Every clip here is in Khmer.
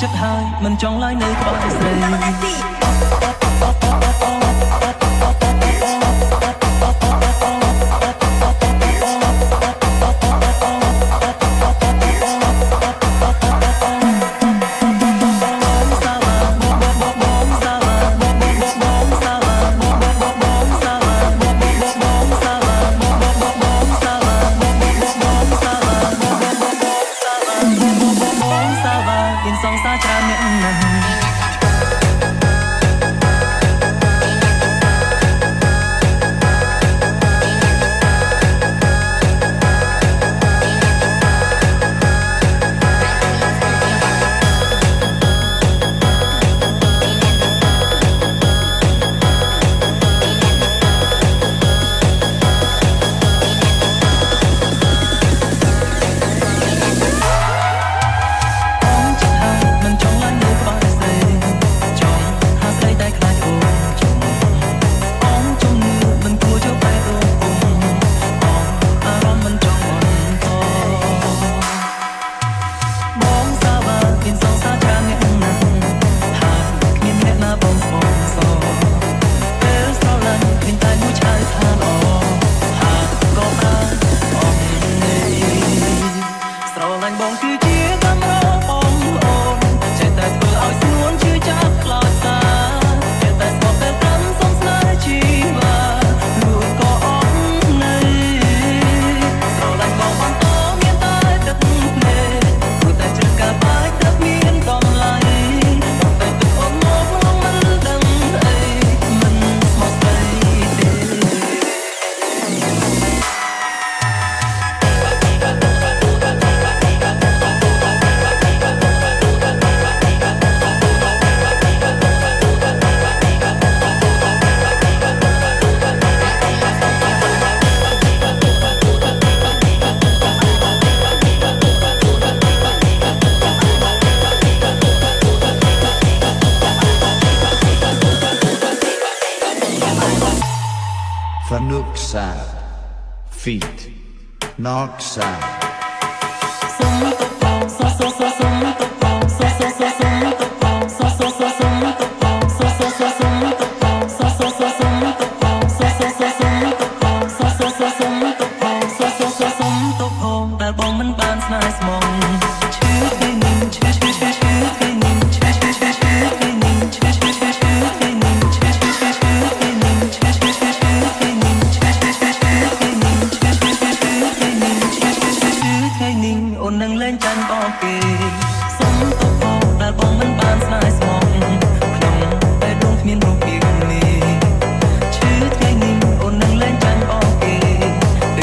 ចិត្តហើយមិនចង់ឡើយនៅក្បែរស្រីសងសាច្រើនអ្នកណាស់Fanuksad feet Noksad សុំតបសុសុសុសុំតបសុសុសុសុំតបសុសុសុសុំតបសុសុសុសុំតបសុសុសុសុំតបសុសុសុសុំតបសុសុសុសុំតបសុសុសុសុំតបតែបងមិនបានស្នេហ៍ស្មងឈឺគេនឹងឈឺឈឺឈឺឈឺគេនឹងឈឺឈឺឈឺឈឺគេនឹងឈឺឈឺឈឺឈឺគេនឹងឈឺឈឺឈឺឈឺគេនឹងឈឺឈឺឈឺឈឺគេនឹងឈឺឈឺឈឺឈឺគេនឹងឈឺឈឺឈឺឈឺគេនឹងឈឺឈឺឈឺឈឺថ្ងៃនេះអូននឹងលែងចាញ់បងគេសុំតបតែបងមិនបានស្នេហ៍ស្មងក្នុងពេលដងគ្មានរូបភាពនេះឈឺថ្ងៃនេះអូននឹងលែងចាញ់បងគេពេល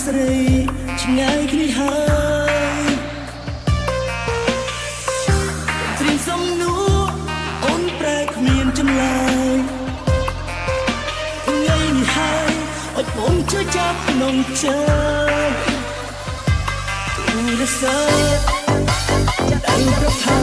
ស្រីឆ្ងាយគ្នាហើយព្រៀងសំនួរអូនប្រែគ្មានចម្លើយថ្ងៃនេះហើយអត់បងជឿចាប់ក្នុងចិត្តទូរស័ព្ទតែប្រផា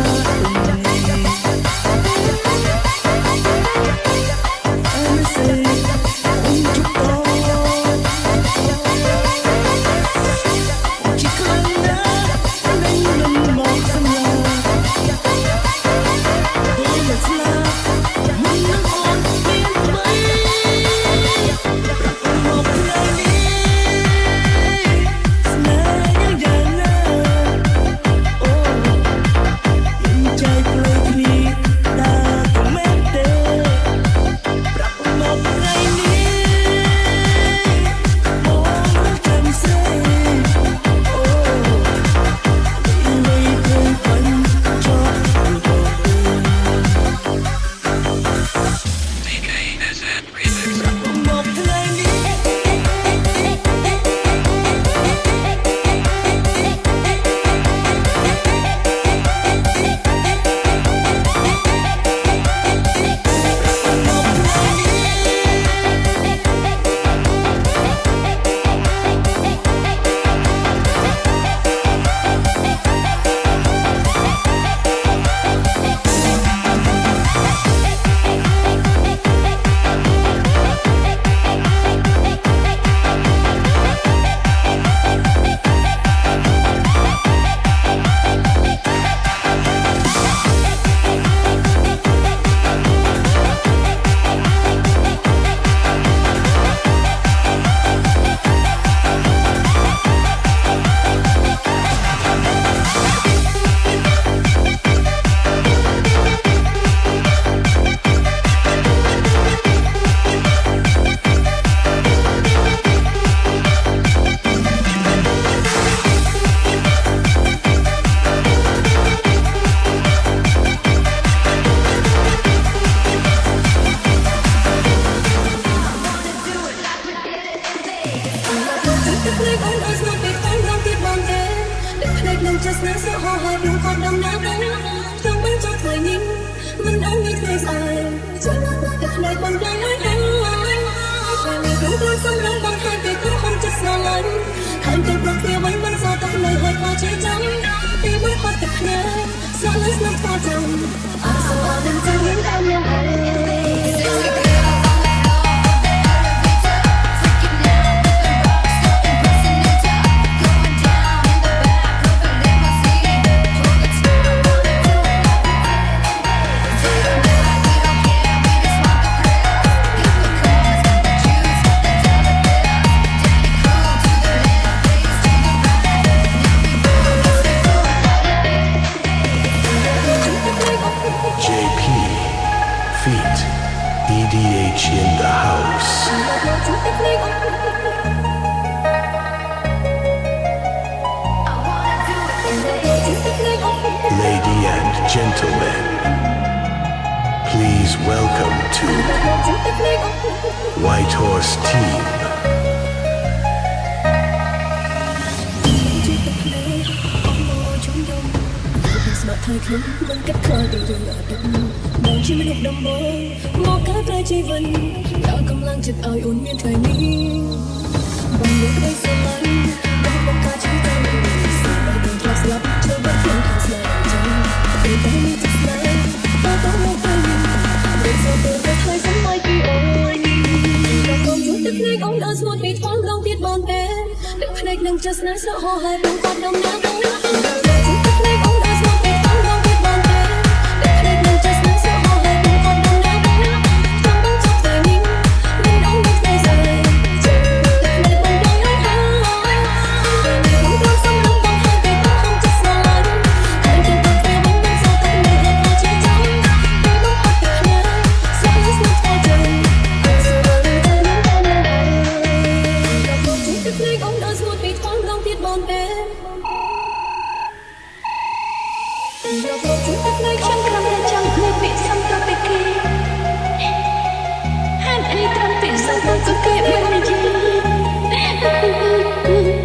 Gentlemen, please welcome to White Horse Team. ស្មាត់ហើយខ្ញុំមិនគិតខ្លាចពីរឿងអតីតមកជាមនុស្សដំបូងមកកើតប្រជីវិនដល់កម្លាំងចិត្តឲ្យអូនមានថ្ងៃនេះបងយកក្តីស្រឡាញ់បងបង្កើតជីវិតទៅស្មារតីធ្លាប់ស្លាប់ជឿបាត់ខ្លួនខាងស្នេហ៍ចឹងពេលតែមានចិត្តស្នេហ៍តើតើមកទៅវិញសូមទៅថ្លៃសម័យពីអូនដល់កុំជួយទឹកភ្នែកអូនដល់ស្ងួតពីថ្មដងទៀតបានទេទឹកភ្នែកនឹងចិត្តស្នេហ៍ស្រហោហើយបងគាត់ដំណើរទៅទឹកភ្នែកអូនដល់ស្ងួតពីថ្មដងទៀតបានទេទឹកភ្នែកនឹងចិត្តស្នេហ៍ស្រហោហើយបងគាត់ដំណើរទៅចង់បងចាប់តែនេះមិនអូនមិនទេស្អីទឹកភ្នែកបងដល់ហើយបងគាត់សំឡងបងហើយពេលទៅខ្ញុំចិត្តស្រឡាញ់ហើយទៅទៅពេលបងមិនសូវទៅនេះហើយក៏ជាចាំពេលបងអត់ទឹកភ្នែកស្នេហ៍ស្នេហ៍ទៅចឹងស្នេហ៍ទៅនឹងទៅនឹងដល់បងជួយទឹកភ្នែកអូនដល់ស្ងួតពីថ្មដងទៀតបានទេយកមកជួយទឹកភ្នែកខ្ញុំត្រឹមតែចង់ភ្នែកពីសំទៅពីគេហេតុអីត្រឹមពីសំទៅពីគេមិននិយាយ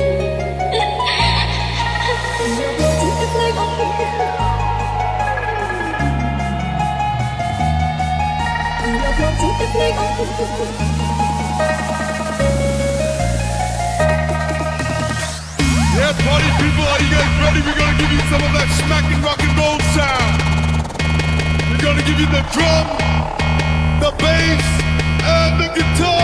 Yeah, party people, are you guys ready? We're gonna give you some of that smacking rock and roll sound. We're gonna give you the drum, the bass, and the guitar.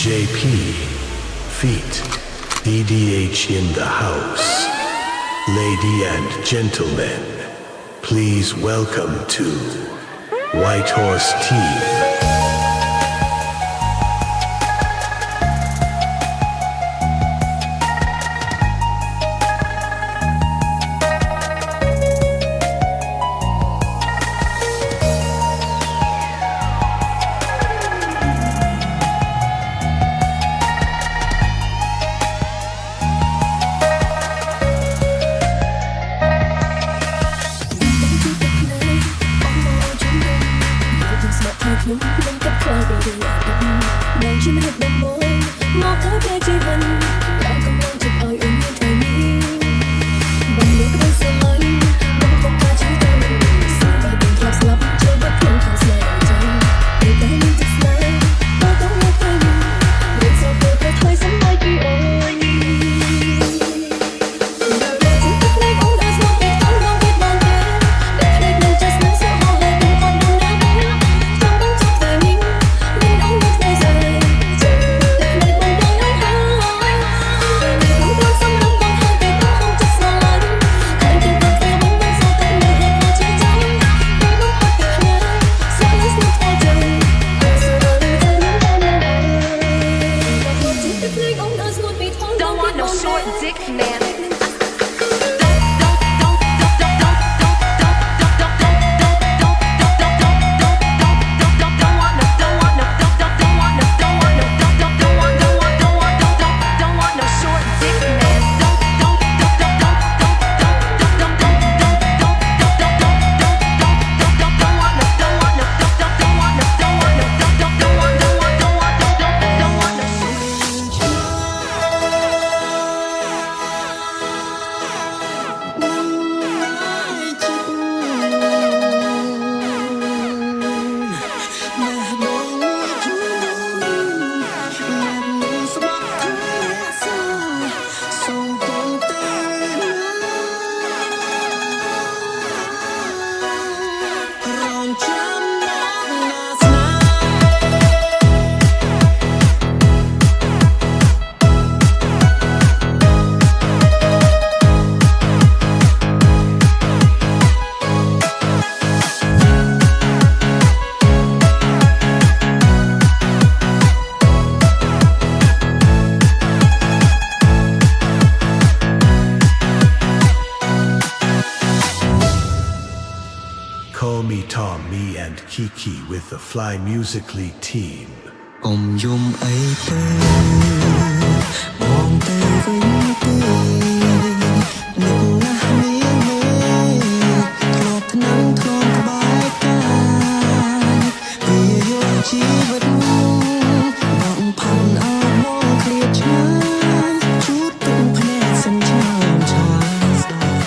JP, feet, DDH in the house. Lady and gentlemen, please welcome to White Horse Team. Call me Tom, me and Kiki with the Fly Musically team. កុំយំអីទៅបងទៅវិញទេនឹកណាស់នេះធ្លាប់ថ្នាំងធ្លាប់ក្បែរកាយវាយកជីវិតបងផាន់អស់មកឃ្លាតឆ្ងាយជូតទឹកភ្នែកសញ្ឆានឆាយស្ដាប់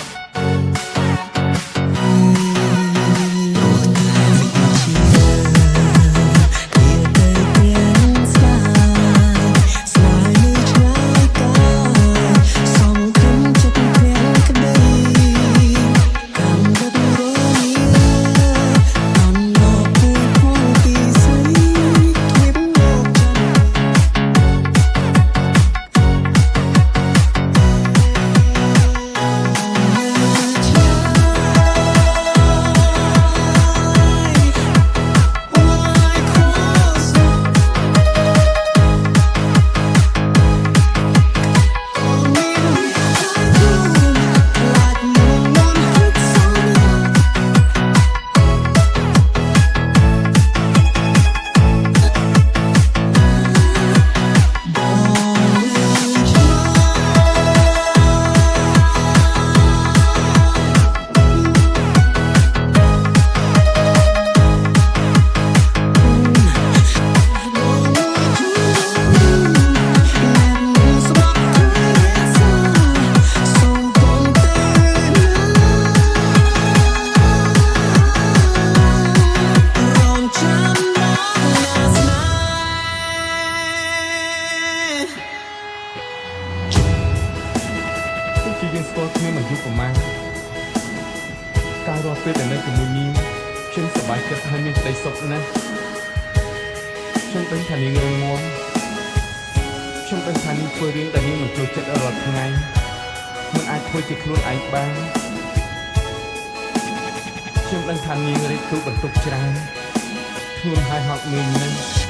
ទាល់គ្នាមកយូរប្រមាណកាលរាល់ពេលដែលនៅជាមួយនាងខ្ញុំសប្បាយចិត្តហើយមានក្តីសុខណាស់ខ្ញុំដឹងថានាងរងមាំខ្ញុំដឹងថានាងធ្វើរឿងដែលនាងមិនចូលចិត្តរាល់ថ្ងៃមិនអាចធ្វើជាខ្លួនឯងបានខ្ញុំដឹងថានាងរេកទូបន្ទុកច្រើនខ្លួនហើយហត់នឿយណាស់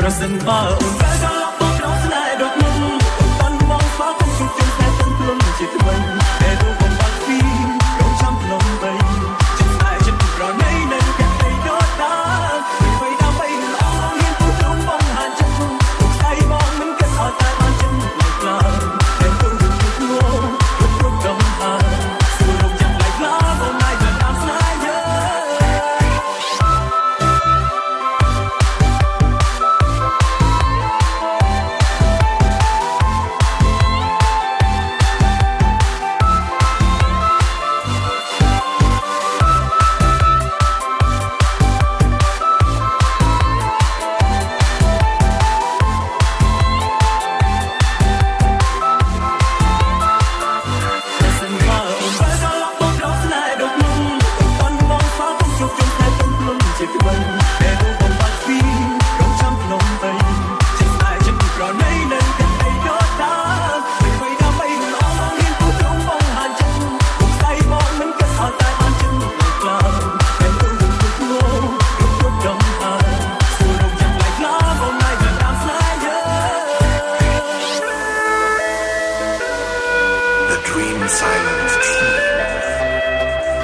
ប្រសិនបើអូនប្រសាបងរកស្នេហ៍ដូចមុនអូនបានមកស្វាគមន៍ជួបជុំតែទុំភ្លុំជាថ្មីតែរូបបំបាក់ពីរងចាំភ្នំបីចិត្តតែចិត្តប្រណីនៅកាត់ទៅដូចតាអ្វីដើម្បីល្អហ៊ានពុំបងហាចិត្តស្អីបងមិនគិតឲ្យតែបានចិត្តខ្លាំងតែគូនឹងគួរគ្រប់ដំណើរសួររកយ៉ាងไรខ្លះបងមិនបានតាមស្នេហ៍យើ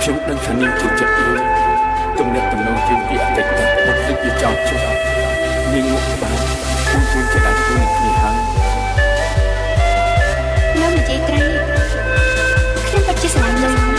ខ្ញុំដឹងថានាងចូលចិត្តយើងទំនាក់ទំនងយើងពីអតីតមកភ្លេចវាចោលចុះនាងមកបានគូយើងជាដៃគូនឹងគ្នាហើយលោកនិយាយត្រីខ្ញុំពិតជាស្រឡាញ់លោក